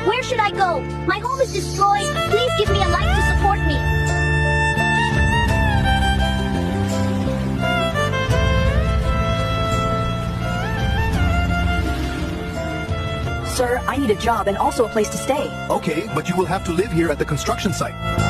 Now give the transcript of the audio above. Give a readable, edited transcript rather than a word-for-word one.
Where should I go? My home is destroyed. Please give me a light to support me. Sir, I need a job and also a place to stay. Okay, but you will have to live here at the construction site.